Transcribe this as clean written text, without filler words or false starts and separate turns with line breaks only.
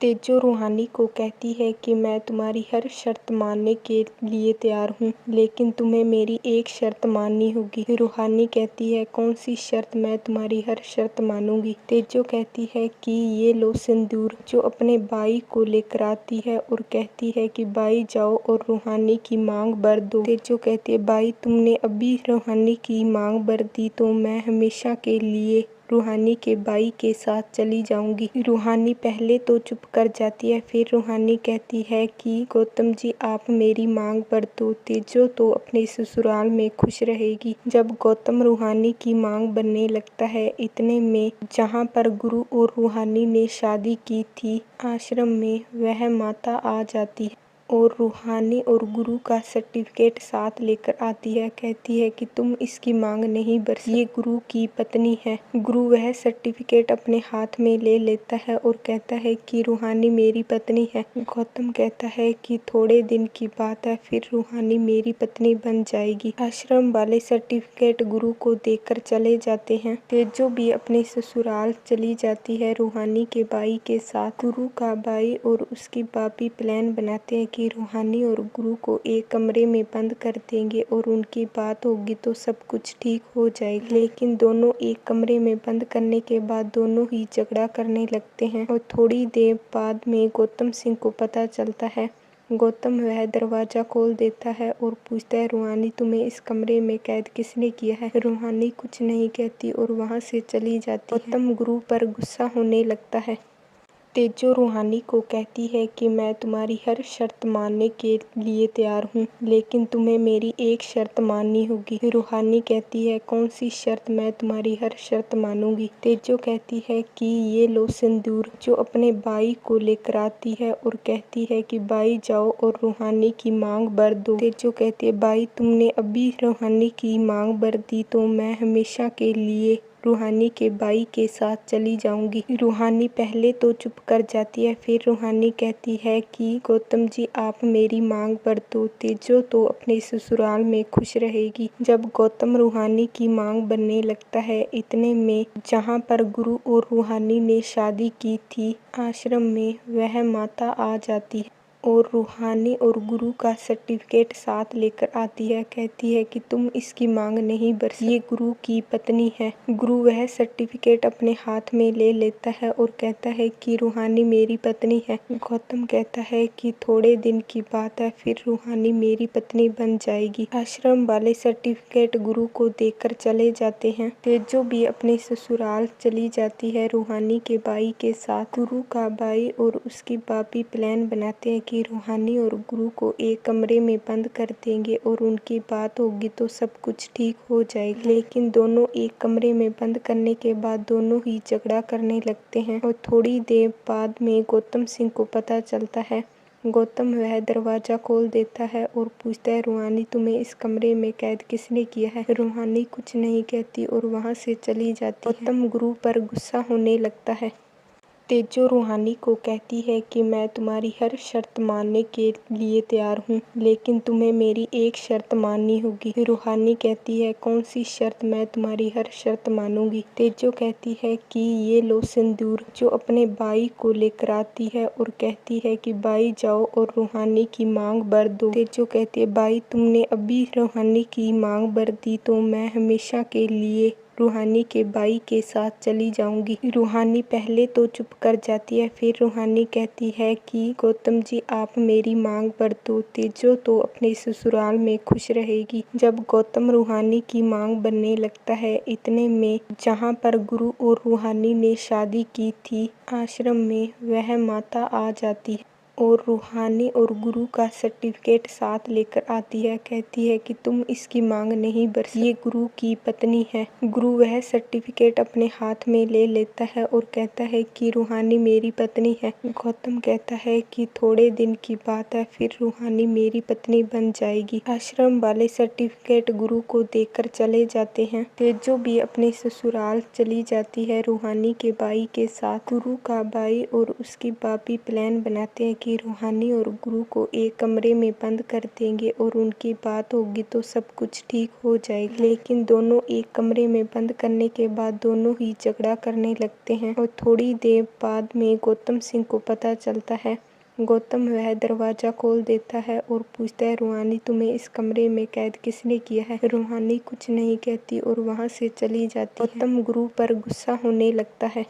तेजो रूहानी को कहती है कि मैं तुम्हारी हर शर्त मानने के लिए तैयार हूँ, लेकिन तुम्हें मेरी एक शर्त माननी होगी। रूहानी कहती है, कौन सी शर्त? मैं तुम्हारी हर शर्त मानूंगी। तेजो कहती है कि ये लो सिंदूर, जो अपने भाई को लेकर आती है और कहती है कि भाई जाओ और रूहानी की मांग भर दो। तेजो कहती है, भाई तुमने अभी रूहानी की मांग भर दी तो मैं हमेशा के लिए रूहानी के भाई के साथ चली जाऊंगी। रूहानी पहले तो चुप कर जाती है, फिर रूहानी कहती है कि गौतम जी आप मेरी मांग भर दो। तेजो तो अपने ससुराल में खुश रहेगी। जब गौतम रूहानी की मांग भरने लगता है, इतने में जहाँ पर गुरु और रूहानी ने शादी की थी आश्रम में, वह माता आ जाती है और रूहानी और गुरु का सर्टिफिकेट साथ लेकर आती है। कहती है कि तुम इसकी मांग नहीं भर सकते, ये गुरु की पत्नी है। गुरु वह सर्टिफिकेट अपने हाथ में ले लेता है और कहता है कि रूहानी मेरी पत्नी है। गौतम कहता है कि थोड़े दिन की बात है, फिर रूहानी मेरी पत्नी बन जाएगी। आश्रम वाले सर्टिफिकेट गुरु को देकर चले जाते हैं। तेजो भी अपने ससुराल चली जाती है रूहानी के भाई के साथ। गुरु का भाई और उसकी भाभी प्लान बनाते हैं कि रूहानी और गुरु को एक कमरे में बंद कर देंगे और उनकी बात होगी तो सब कुछ ठीक हो जाएगा। लेकिन दोनों एक कमरे में बंद करने के बाद दोनों ही झगड़ा करने लगते हैं और थोड़ी देर बाद में गौतम सिंह को पता चलता है। गौतम वह दरवाजा खोल देता है और पूछता है, रूहानी तुम्हें इस कमरे में कैद किसने किया है? रूहानी कुछ नहीं कहती और वहां से चली जाती है। गौतम गुरु पर गुस्सा होने लगता है। तेजो रूहानी को कहती है कि मैं तुम्हारी हर शर्त मानने के लिए तैयार हूँ, लेकिन तुम्हें मेरी एक शर्त माननी होगी। रूहानी कहती है, कौन सी शर्त? मैं तुम्हारी हर शर्त मानूंगी। तेजो कहती है कि ये लो सिंदूर, जो अपने भाई को लेकर आती है और कहती है कि भाई जाओ और रूहानी की मांग भर दो। तेजो कहती है, भाई तुमने अभी रूहानी की मांग भर दी तो मैं हमेशा के लिए रूहानी के भाई के साथ चली जाऊंगी। रूहानी पहले तो चुप कर जाती है, फिर रूहानी कहती है कि गौतम जी आप मेरी मांग भर दो। तेजो तो अपने ससुराल में खुश रहेगी। जब गौतम रूहानी की मांग भरने लगता है, इतने में जहाँ पर गुरु और रूहानी ने शादी की थी आश्रम में, वह माता आ जाती है और रूहानी और गुरु का सर्टिफिकेट साथ लेकर आती है। कहती है कि तुम इसकी मांग नहीं भर सकते, ये गुरु की पत्नी है। गुरु वह सर्टिफिकेट अपने हाथ में ले लेता है और कहता है कि रूहानी मेरी पत्नी है। गौतम कहता है कि थोड़े दिन की बात है, फिर रूहानी मेरी पत्नी बन जाएगी। आश्रम वाले सर्टिफिकेट गुरु को देकर चले जाते हैं। तेजो भी अपने ससुराल चली जाती है रूहानी के भाई के साथ। गुरु का भाई और उसकी भाभी प्लान बनाते हैं कि रूहानी और गुरु को एक कमरे में बंद कर देंगे और उनकी बात होगी तो सब कुछ ठीक हो जाएगा। लेकिन दोनों एक कमरे में बंद करने के बाद दोनों ही झगड़ा करने लगते हैं और थोड़ी देर बाद में गौतम सिंह को पता चलता है। गौतम वह दरवाजा खोल देता है और पूछता है, रूहानी तुम्हें इस कमरे में कैद किसने किया है? रूहानी कुछ नहीं कहती और वहां से चली जाती है। गौतम गुरु पर गुस्सा होने लगता है। तेजो रूहानी को कहती है कि मैं तुम्हारी हर शर्त मानने के लिए तैयार हूँ, लेकिन तुम्हें मेरी एक शर्त माननी होगी। रूहानी कहती है, कौन सी शर्त? मैं तुम्हारी हर शर्त मानूंगी। तेजो कहती है कि ये लो सिंदूर, जो अपने भाई को लेकर आती है और कहती है कि भाई जाओ और रूहानी की मांग भर दो। तेजो कहती है, भाई तुमने अभी रूहानी की मांग भर दी तो मैं हमेशा के लिए रूहानी के भाई के साथ चली जाऊंगी। रूहानी पहले तो चुप कर जाती है, फिर रूहानी कहती है कि गौतम जी आप मेरी मांग भर दो। तेजो तो अपने ससुराल में खुश रहेगी। जब गौतम रूहानी की मांग भरने लगता है, इतने में जहाँ पर गुरु और रूहानी ने शादी की थी आश्रम में, वह माता आ जाती है और रूहानी और गुरु का सर्टिफिकेट साथ लेकर आती है। कहती है कि तुम इसकी मांग नहीं भर सकते, ये गुरु की पत्नी है। गुरु वह सर्टिफिकेट अपने हाथ में ले लेता है और कहता है कि रूहानी मेरी पत्नी है। गौतम कहता है कि थोड़े दिन की बात है, फिर रूहानी मेरी पत्नी बन जाएगी। आश्रम वाले सर्टिफिकेट गुरु को देकर चले जाते हैं। तेजो भी अपने ससुराल चली जाती है रूहानी के भाई के साथ। गुरु का भाई और उसकी भाभी प्लान बनाते हैं कि रूहानी और गुरु को एक कमरे में बंद कर देंगे और उनकी बात होगी तो सब कुछ ठीक हो जाएगा। लेकिन दोनों एक कमरे में बंद करने के बाद दोनों ही झगड़ा करने लगते हैं और थोड़ी देर बाद में गौतम सिंह को पता चलता है। गौतम वह दरवाजा खोल देता है और पूछता है, रूहानी तुम्हें इस कमरे में कैद किसने किया है? रूहानी कुछ नहीं कहती और वहाँ से चली जाती है। गौतम गुरु पर गुस्सा होने लगता है।